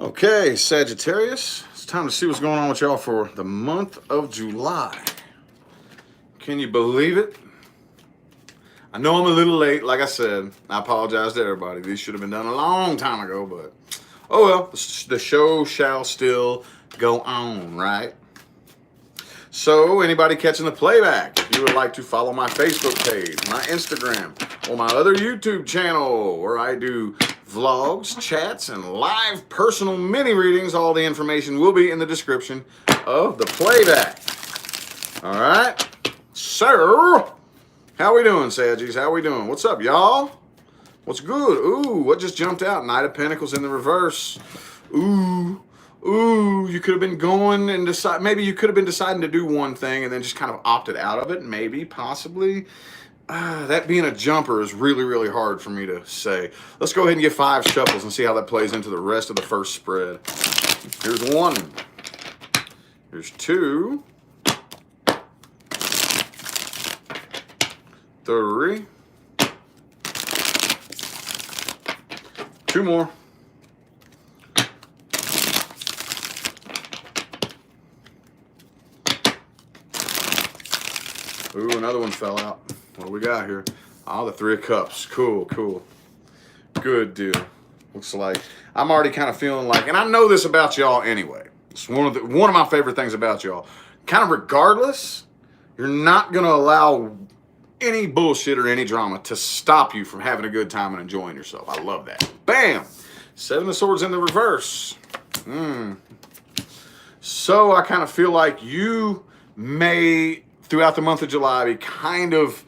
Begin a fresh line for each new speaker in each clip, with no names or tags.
Okay, Sagittarius, it's time to see what's going on with y'all for the month of July. Can you believe it? I know I'm a little late, like I said. I apologize to everybody. These should have been done a long time ago, but oh well, the show shall still go on, right? So, anybody catching the playback, if you would like to follow my Facebook page, my Instagram, or my other YouTube channel where I do vlogs, chats, and live personal mini readings, all the information will be in the description of the playback. All right? So, how we doing, Saggies? How we doing? What's up, y'all? What's good? Ooh, what just jumped out? Knight of Pentacles in the reverse. Ooh, you could have been going and decide. Maybe you could have been deciding to do one thing and then just kind of opted out of it. Maybe, possibly. That being a jumper is really, really hard for me to say. Let's go ahead and get 5 shuffles and see how that plays into the rest of the first spread. Here's 1. Here's 2. 3. 2 more. Ooh, another one fell out. What do we got here? Oh, the 3 of Cups. Cool, cool. Good deal. Looks like I'm already kind of feeling like, and I know this about y'all anyway. It's one of my favorite things about y'all. Kind of regardless, you're not going to allow any bullshit or any drama to stop you from having a good time and enjoying yourself. I love that. Bam! 7 of Swords in the reverse. So I kind of feel like you may, throughout the month of July, be kind of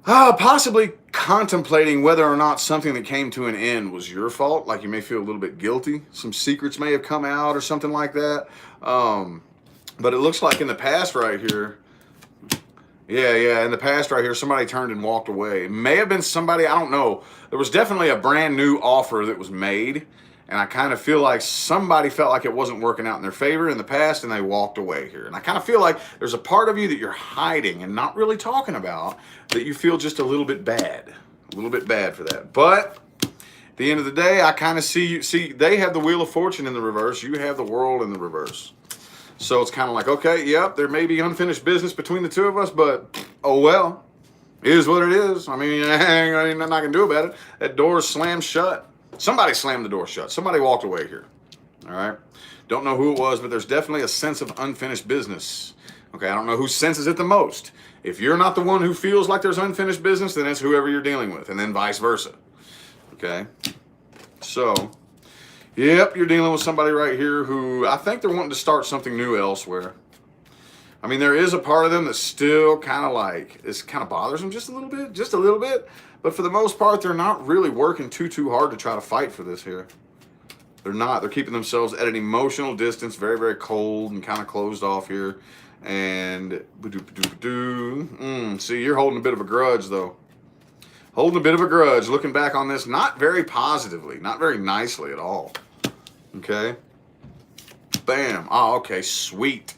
possibly contemplating whether or not something that came to an end was your fault. Like you may feel a little bit guilty. Some secrets may have come out or something like that. But it looks like in the past right here, in the past right here, somebody turned and walked away. It may have been somebody, I don't know. There was definitely a brand new offer that was made. And I kind of feel like somebody felt like it wasn't working out in their favor in the past and they walked away here. And I kind of feel like there's a part of you that you're hiding and not really talking about that you feel just a little bit bad. A little bit bad for that. But at the end of the day, I kind of see you. See, they have the Wheel of Fortune in the reverse. You have the World in the reverse. So it's kind of like, okay, yep, there may be unfinished business between the two of us, but oh well. It is what it is. I mean, ain't nothing I can do about it. That door is slammed shut. Somebody slammed the door shut. Somebody walked away here. All right. Don't know who it was, but there's definitely a sense of unfinished business. Okay. I don't know who senses it the most. If you're not the one who feels like there's unfinished business, then it's whoever you're dealing with, and then vice versa. Okay. So, yep, you're dealing with somebody right here who I think they're wanting to start something new elsewhere. I mean, there is a part of them that still kind of like, it kind of bothers them just a little bit. But for the most part, they're not really working too hard to try to fight for this here. They're not. They're keeping themselves at an emotional distance, very, very cold and kind of closed off here. And, see, you're holding a bit of a grudge, though. Holding a bit of a grudge, looking back on this, not very positively, not very nicely at all. Okay? Bam. Oh, okay, sweet.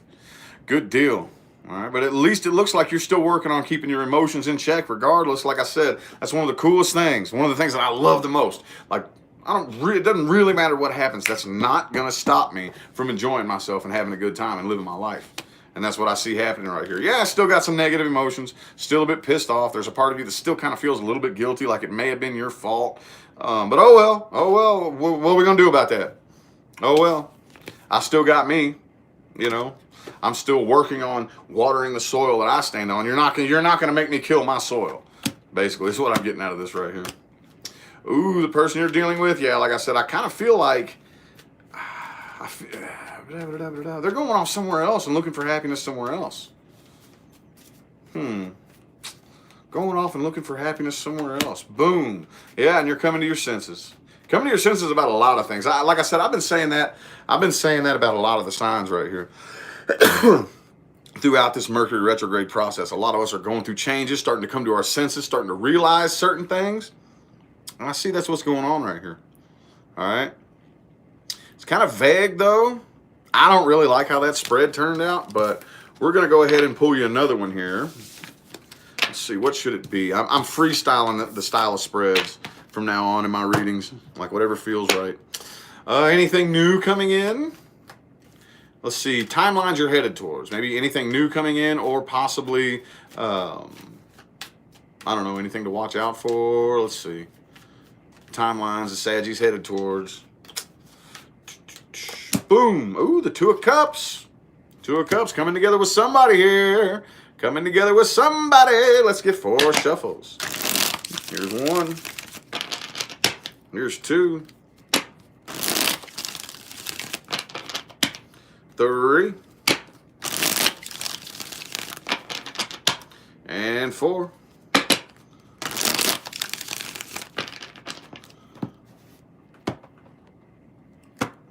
Good deal. All right, but at least it looks like you're still working on keeping your emotions in check regardless. Like I said, that's one of the coolest things. One of the things that I love the most. Like, it doesn't really matter what happens. That's not going to stop me from enjoying myself and having a good time and living my life. And that's what I see happening right here. Yeah, I still got some negative emotions. Still a bit pissed off. There's a part of you that still kind of feels a little bit guilty, like it may have been your fault. But oh well. What are we going to do about that? Oh well. I still got me, you know. I'm still working on watering the soil that I stand on. You're not gonna make me kill my soil. Basically, is what I'm getting out of this right here. Ooh, the person you're dealing with, yeah, like I said, I kind of feel like they're going off somewhere else and looking for happiness somewhere else. Going off and looking for happiness somewhere else. Boom. Yeah, and you're coming to your senses. Coming to your senses about a lot of things. Like I said, I've been saying that about a lot of the signs right here. Throughout this Mercury retrograde process, a lot of us are going through changes, starting to come to our senses, starting to realize certain things. And I see that's what's going on right here. All right. It's kind of vague, though. I don't really like how that spread turned out, but we're going to go ahead and pull you another one here. Let's see. What should it be? I'm freestyling the style of spreads from now on in my readings, like whatever feels right. Anything new coming in? Let's see, timelines you're headed towards. Maybe anything new coming in, or possibly, I don't know, anything to watch out for. Let's see. Timelines the Sagittarius headed towards. Boom. Ooh, the Two of Cups. Two of Cups coming together with somebody here. Coming together with somebody. Let's get 4 shuffles. Here's 1. Here's 2. 3. And 4.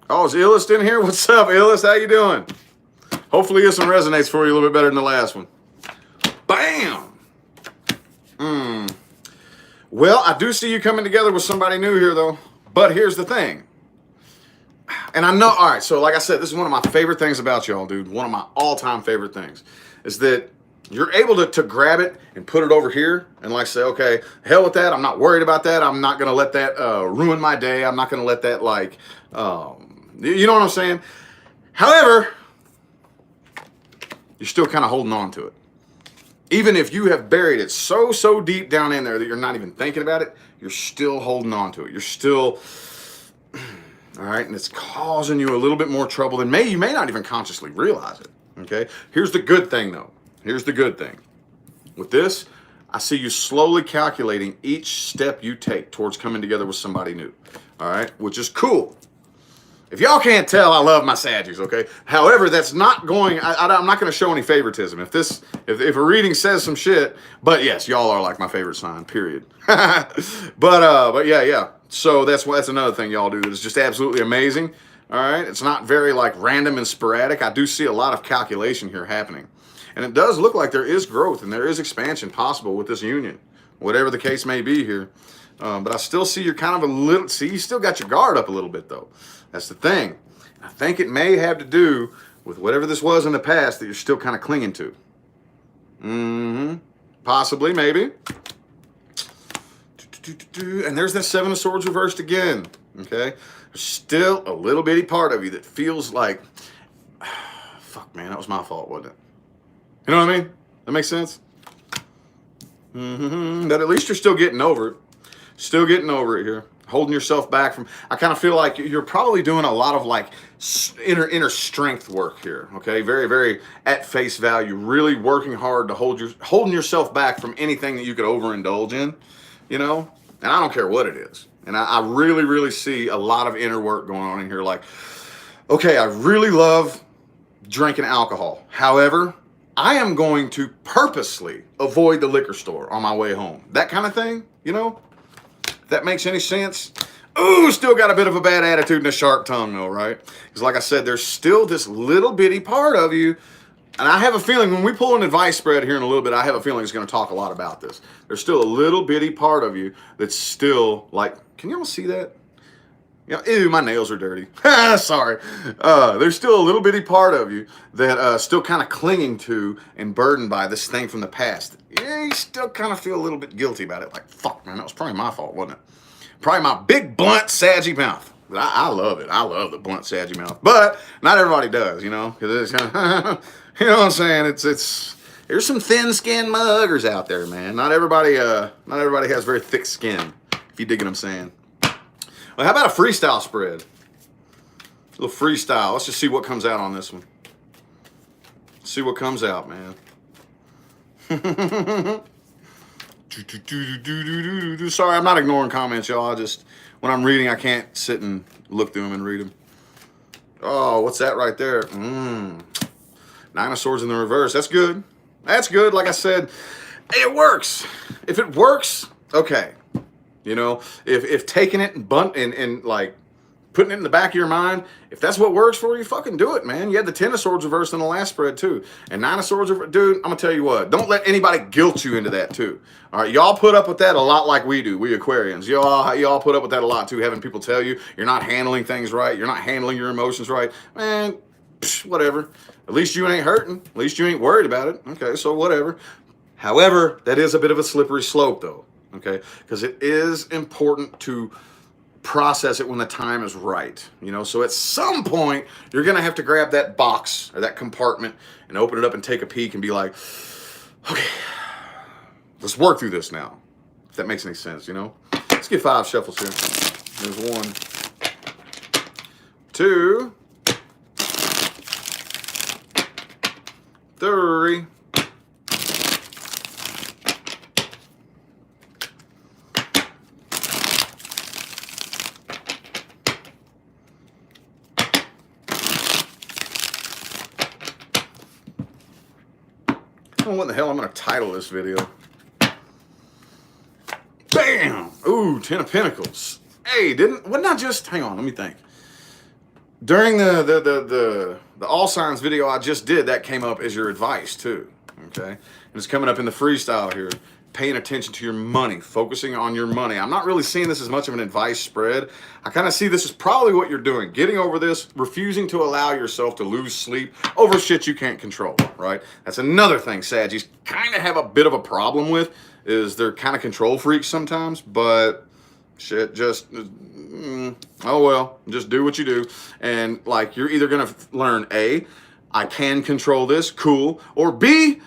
Oh, is Illust in here? What's up, Illust? How you doing? Hopefully this one resonates for you a little bit better than the last one. Bam! Well, I do see you coming together with somebody new here, though. But here's the thing. And I know, all right, so like I said, this is one of my favorite things about y'all, dude. One of my all-time favorite things is that you're able to grab it and put it over here and like say, okay, hell with that. I'm not worried about that. I'm not going to let that ruin my day. I'm not going to let that like, you know what I'm saying? However, you're still kind of holding on to it. Even if you have buried it so deep down in there that you're not even thinking about it, you're still holding on to it. You're still, all right, and it's causing you a little bit more trouble than you may not even consciously realize it, okay? Here's the good thing, though. Here's the good thing. With this, I see you slowly calculating each step you take towards coming together with somebody new, all right, which is cool. If y'all can't tell, I love my Saggies, okay? However, that's not going, I'm not going to show any favoritism. If a reading says some shit, but yes, y'all are like my favorite sign, period. but yeah. So that's another thing y'all do that is just absolutely amazing, all right? It's not very like random and sporadic. I do see a lot of calculation here happening. And it does look like there is growth and there is expansion possible with this union, whatever the case may be here. But I still see you're kind of you still got your guard up a little bit, though. That's the thing. I think it may have to do with whatever this was in the past that you're still kind of clinging to. Possibly, maybe. And there's that 7 of Swords reversed again. Okay? There's still a little bitty part of you that feels like, fuck, man, that was my fault, wasn't it? You know what I mean? That makes sense? But at least you're still getting over it. Still getting over it here. Holding yourself back from, I kind of feel like you're probably doing a lot of like inner strength work here, okay? Very, very at face value, really working hard to holding yourself back from anything that you could overindulge in, you know? And I don't care what it is. And I really, really see a lot of inner work going on in here. Like, okay, I really love drinking alcohol. However, I am going to purposely avoid the liquor store on my way home. That kind of thing, you know? If that makes any sense. Ooh, still got a bit of a bad attitude and a sharp tongue though, right? Because like I said, there's still this little bitty part of you, and I have a feeling when we pull an advice spread here in a little bit, I have a feeling it's going to talk a lot about this. There's still a little bitty part of you that's still like, can y'all see that? Yeah, ew, my nails are dirty. Sorry. There's still a little bitty part of you that still kind of clinging to and burdened by this thing from the past. Yeah, you still kind of feel a little bit guilty about it. Like, fuck, man, that was probably my fault, wasn't it? Probably my big, blunt, saggy mouth. But I love it. I love the blunt, saggy mouth. But not everybody does, you know? Because it's kind of, you know what I'm saying? There's some thin-skinned muggers out there, man. Not everybody has very thick skin, if you dig what I'm saying. Well, how about a freestyle spread? A little freestyle. Let's just see what comes out on this one. See what comes out, man. Sorry, I'm not ignoring comments, y'all. When I'm reading, I can't sit and look through them and read them. Oh, what's that right there? 9 of Swords in the reverse. That's good. That's good. Like I said, it works. If it works, okay. You know, if taking it and like putting it in the back of your mind, if that's what works for you, fucking do it, man. You had the 10 of Swords reversed in the last spread too. And 9 of Swords reversed. Dude, I'm going to tell you what. Don't let anybody guilt you into that too. All right, y'all put up with that a lot like we do, we Aquarians. Y'all put up with that a lot too, having people tell you you're not handling things right. You're not handling your emotions right. Man, whatever. At least you ain't hurting. At least you ain't worried about it. Okay, so whatever. However, that is a bit of a slippery slope though. Okay, because it is important to process it when the time is right. You know, so at some point you're gonna have to grab that box or that compartment and open it up and take a peek and be like, okay, let's work through this now. If that makes any sense, you know. Let's get 5 shuffles here. There's 1, 2, 3. I don't know what the hell I'm going to title this video. Bam! Ooh, 10 of Pentacles. Hey, wasn't I just, hang on, let me think. During the all signs video I just did, that came up as your advice too, okay? And it's coming up in the freestyle here. Paying attention to your money, focusing on your money. I'm not really seeing this as much of an advice spread. I kind of see this as probably what you're doing. Getting over this, refusing to allow yourself to lose sleep over shit you can't control, right? That's another thing Saggies kind of have a bit of a problem with, is they're kind of control freaks sometimes, but shit, just, oh well, just do what you do. And like, you're either going to learn A, I can control this, cool, or B,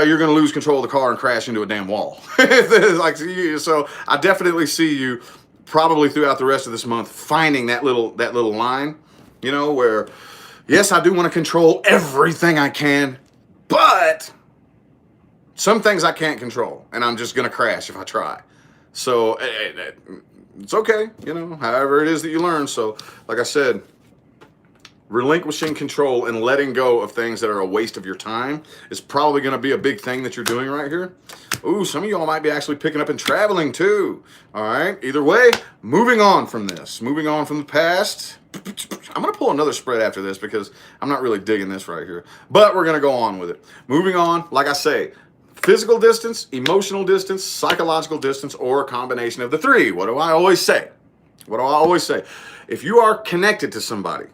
you're going to lose control of the car and crash into a damn wall. Like, so I definitely see you probably throughout the rest of this month finding that little line, you know, where, yes, I do want to control everything I can, but some things I can't control, and I'm just going to crash if I try. So it's okay, you know, however it is that you learn. So like I said, relinquishing control and letting go of things that are a waste of your time is probably going to be a big thing that you're doing right here. Ooh, some of y'all might be actually picking up and traveling too. All right. Either way, moving on from this, moving on from the past. I'm going to pull another spread after this because I'm not really digging this right here, but we're going to go on with it. Moving on, like I say, physical distance, emotional distance, psychological distance, or a combination of the 3. What do I always say? What do I always say? If you are connected to somebody,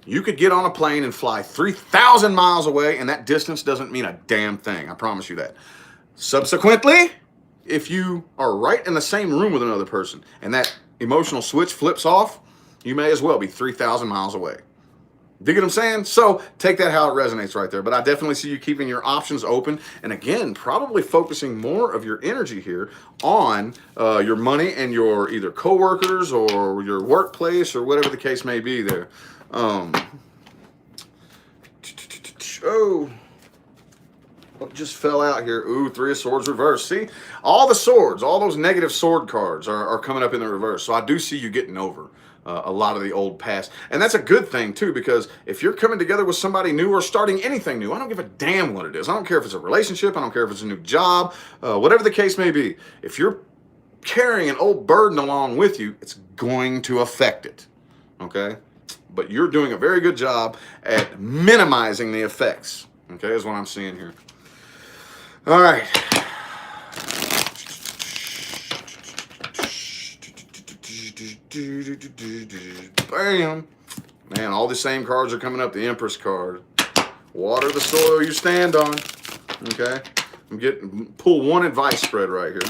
you could get on a plane and fly 3,000 miles away, and that distance doesn't mean a damn thing. I promise you that. Subsequently, if you are right in the same room with another person and that emotional switch flips off, you may as well be 3,000 miles away. Dig what I'm saying? So take that how it resonates right there. But I definitely see you keeping your options open. And again, probably focusing more of your energy here on your money and your either coworkers or your workplace or whatever the case may be there. Oh, what just fell out here? Ooh, 3 of Swords reverse. See, all the swords, all those negative sword cards are coming up in the reverse. So I do see you getting over a lot of the old past. And that's a good thing too, because if you're coming together with somebody new or starting anything new, I don't give a damn what it is. I don't care if it's a relationship. I don't care if it's a new job, whatever the case may be. If you're carrying an old burden along with you, it's going to affect it. Okay? But you're doing a very good job at minimizing the effects. Okay, is what I'm seeing here. All right. Bam. Man, all the same cards are coming up. The Empress card. Water the soil you stand on. Okay. Pull 1 advice spread right here.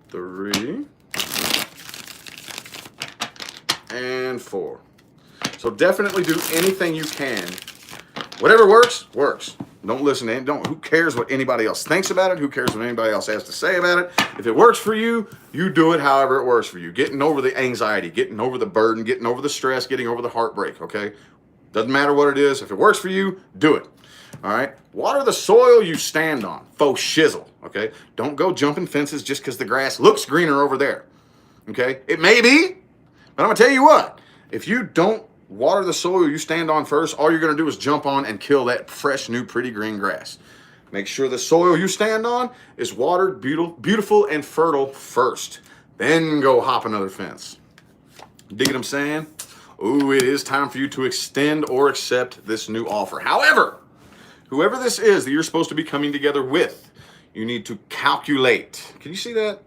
3. And 4. So definitely do anything you can. Whatever works, works. Don't listen to it. Who cares what anybody else thinks about it? Who cares what anybody else has to say about it? If it works for you, you do it however it works for you. Getting over the anxiety, getting over the burden, getting over the stress, getting over the heartbreak, okay? Doesn't matter what it is. If it works for you, do it. All right? Water the soil you stand on. Faux shizzle, okay? Don't go jumping fences just because the grass looks greener over there, okay? It may be, but I'm going to tell you what. If you don't water the soil you stand on first, all you're going to do is jump on and kill that fresh, new, pretty green grass. Make sure the soil you stand on is watered, beautiful, and fertile first. Then go hop another fence. Dig what I'm saying? Ooh, it is time for you to extend or accept this new offer. However, whoever this is that you're supposed to be coming together with, you need to calculate. Can you see that?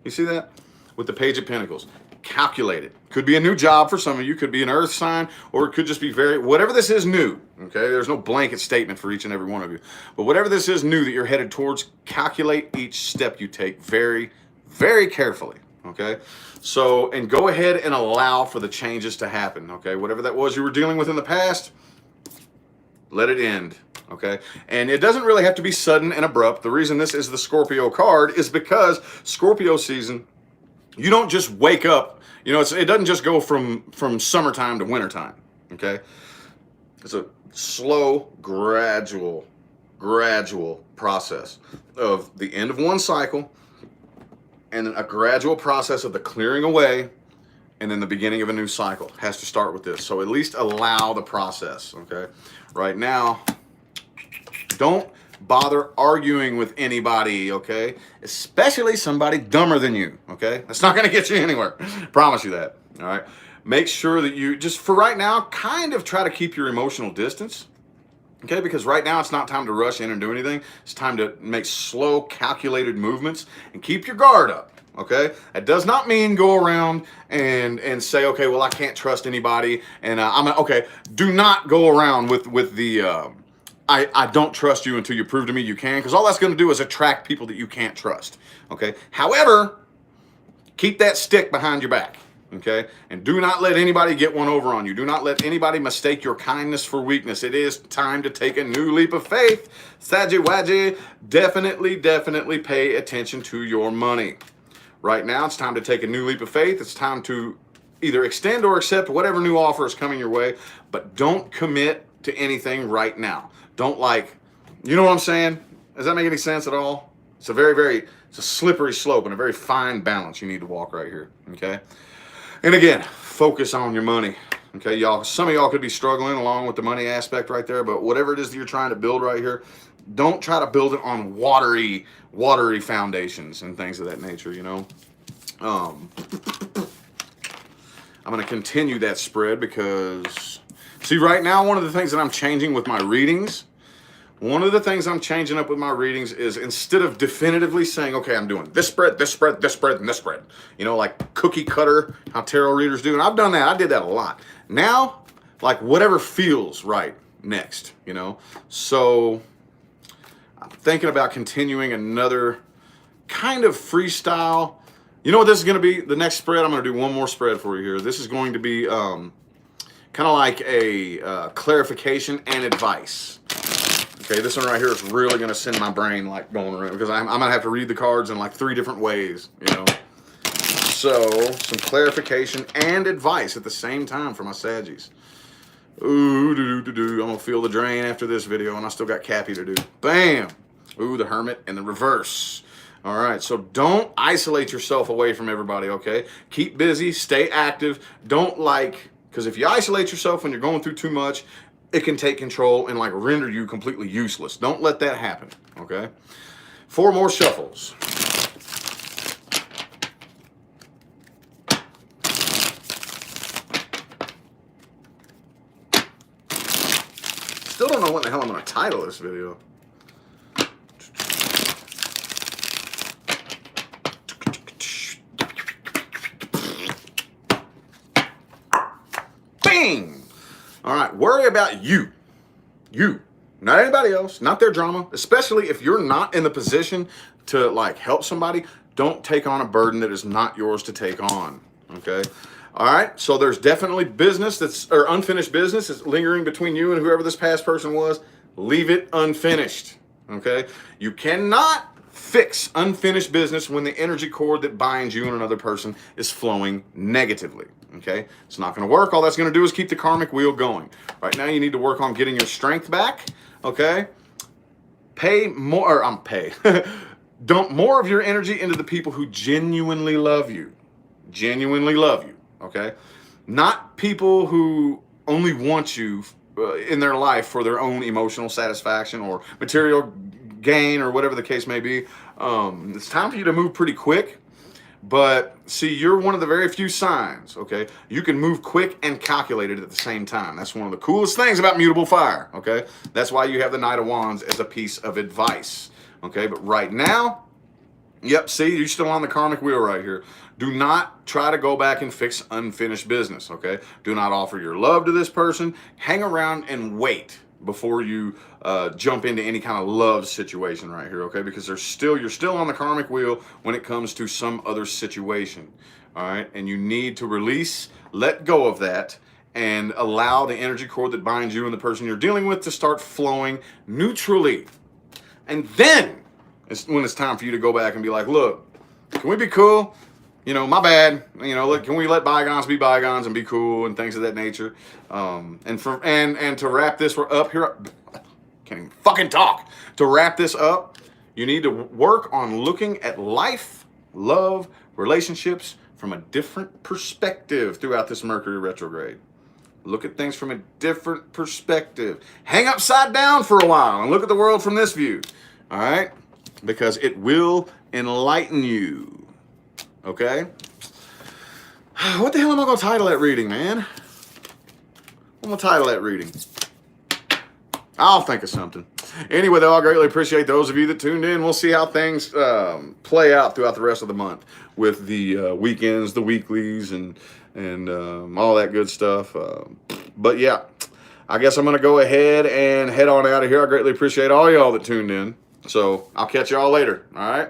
You see that? With the Page of Pentacles. Calculate it. Could be a new job for some of you, could be an earth sign, or it could just be whatever this is new, okay? There's no blanket statement for each and every one of you. But whatever this is new that you're headed towards, calculate each step you take very, very carefully, okay? So, and go ahead and allow for the changes to happen, okay? Whatever that was you were dealing with in the past, let it end, okay? And it doesn't really have to be sudden and abrupt. The reason this is the Scorpio card is because Scorpio season, you don't just wake up, you know, it doesn't just go from summertime to wintertime, okay? It's a slow, gradual process of the end of one cycle and then a gradual process of the clearing away and then the beginning of a new cycle. It has to start with this. So at least allow the process, okay? Right now, don't bother arguing with anybody, okay? Especially somebody dumber than you, okay? That's not gonna get you anywhere. Promise you that, all right? Make sure that you, just for right now, kind of try to keep your emotional distance, okay? Because right now it's not time to rush in and do anything. It's time to make slow, calculated movements and keep your guard up, okay? That does not mean go around and say, okay, well, I can't trust anybody. And okay, do not go around with the, I don't trust you until you prove to me you can, because all that's going to do is attract people that you can't trust, okay? However, keep that stick behind your back, okay? And do not let anybody get one over on you. Do not let anybody mistake your kindness for weakness. It is time to take a new leap of faith. Sagittarius, definitely pay attention to your money. Right now, it's time to take a new leap of faith. It's time to either extend or accept whatever new offer is coming your way, but don't commit to anything right now. Don't you know what I'm saying? Does that make any sense at all? It's a it's a slippery slope and a very fine balance you need to walk right here, okay? And again, focus on your money, okay, y'all? Some of y'all could be struggling along with the money aspect right there, but whatever it is that you're trying to build right here, don't try to build it on watery foundations and things of that nature, you know? I'm going to continue that spread because, see, right now, one of the things that I'm changing with my readings, is instead of definitively saying, okay, I'm doing this spread, this spread, this spread, and this spread, you know, like cookie cutter, how tarot readers do. And I've done that. I did that a lot. Now, like whatever feels right next, you know? So I'm thinking about continuing another kind of freestyle. You know what this is going to be? The next spread, I'm going to do one more spread for you here. This is going to be kind of like a clarification and advice. Okay, this one right here is really going to send my brain like going around because I'm going to have to read the cards in like 3 different ways, you know. So, some clarification and advice at the same time for my Saggies. Ooh, I'm going to feel the drain after this video, and I still got Cappy to do. Bam! Ooh, the Hermit and the reverse. All right, so don't isolate yourself away from everybody, okay? Keep busy, stay active. Don't because if you isolate yourself when you're going through too much, it can take control and like render you completely useless. Don't let that happen, okay? 4 more shuffles. Still don't know what the hell I'm going to title this video. Bing! All right, worry about you. You, not anybody else, not their drama, especially if you're not in the position to like help somebody. Don't take on a burden that is not yours to take on, okay? All right, so there's definitely business or unfinished business that's lingering between you and whoever this past person was. Leave it unfinished, okay? You cannot fix unfinished business when the energy cord that binds you and another person is flowing negatively, okay? It's not going to work. All that's going to do is keep the karmic wheel going. Right now, you need to work on getting your strength back, okay? Dump more of your energy into the people who genuinely love you. Genuinely love you, okay? Not people who only want you in their life for their own emotional satisfaction or material gain or whatever the case may be. It's time for you to move pretty quick. But see, you're one of the very few signs, okay? You can move quick and calculated at the same time. That's one of the coolest things about mutable fire, okay? That's why you have the Knight of Wands as a piece of advice, okay? But right now, yep, see, you're still on the karmic wheel right here. Do not try to go back and fix unfinished business, okay? Do not offer your love to this person. Hang around and wait, before you jump into any kind of love situation right here, okay? Because you're still on the karmic wheel when it comes to some other situation, all right? And you need to release, let go of that, and allow the energy cord that binds you and the person you're dealing with to start flowing neutrally. And then it's when it's time for you to go back and be like, look, can we be cool? You know, my bad. You know, look, can we let bygones be bygones and be cool and things of that nature? And to wrap this up here, can't even fucking talk. To wrap this up, you need to work on looking at life, love, relationships from a different perspective throughout this Mercury retrograde. Look at things from a different perspective. Hang upside down for a while and look at the world from this view. All right? Because it will enlighten you. Okay? What the hell am I going to title that reading, man? I'm going to title that reading. I'll think of something. Anyway, though, I greatly appreciate those of you that tuned in. We'll see how things play out throughout the rest of the month with the weekends, the weeklies, and all that good stuff. But yeah, I guess I'm going to go ahead and head on out of here. I greatly appreciate all y'all that tuned in. So I'll catch y'all later. All right?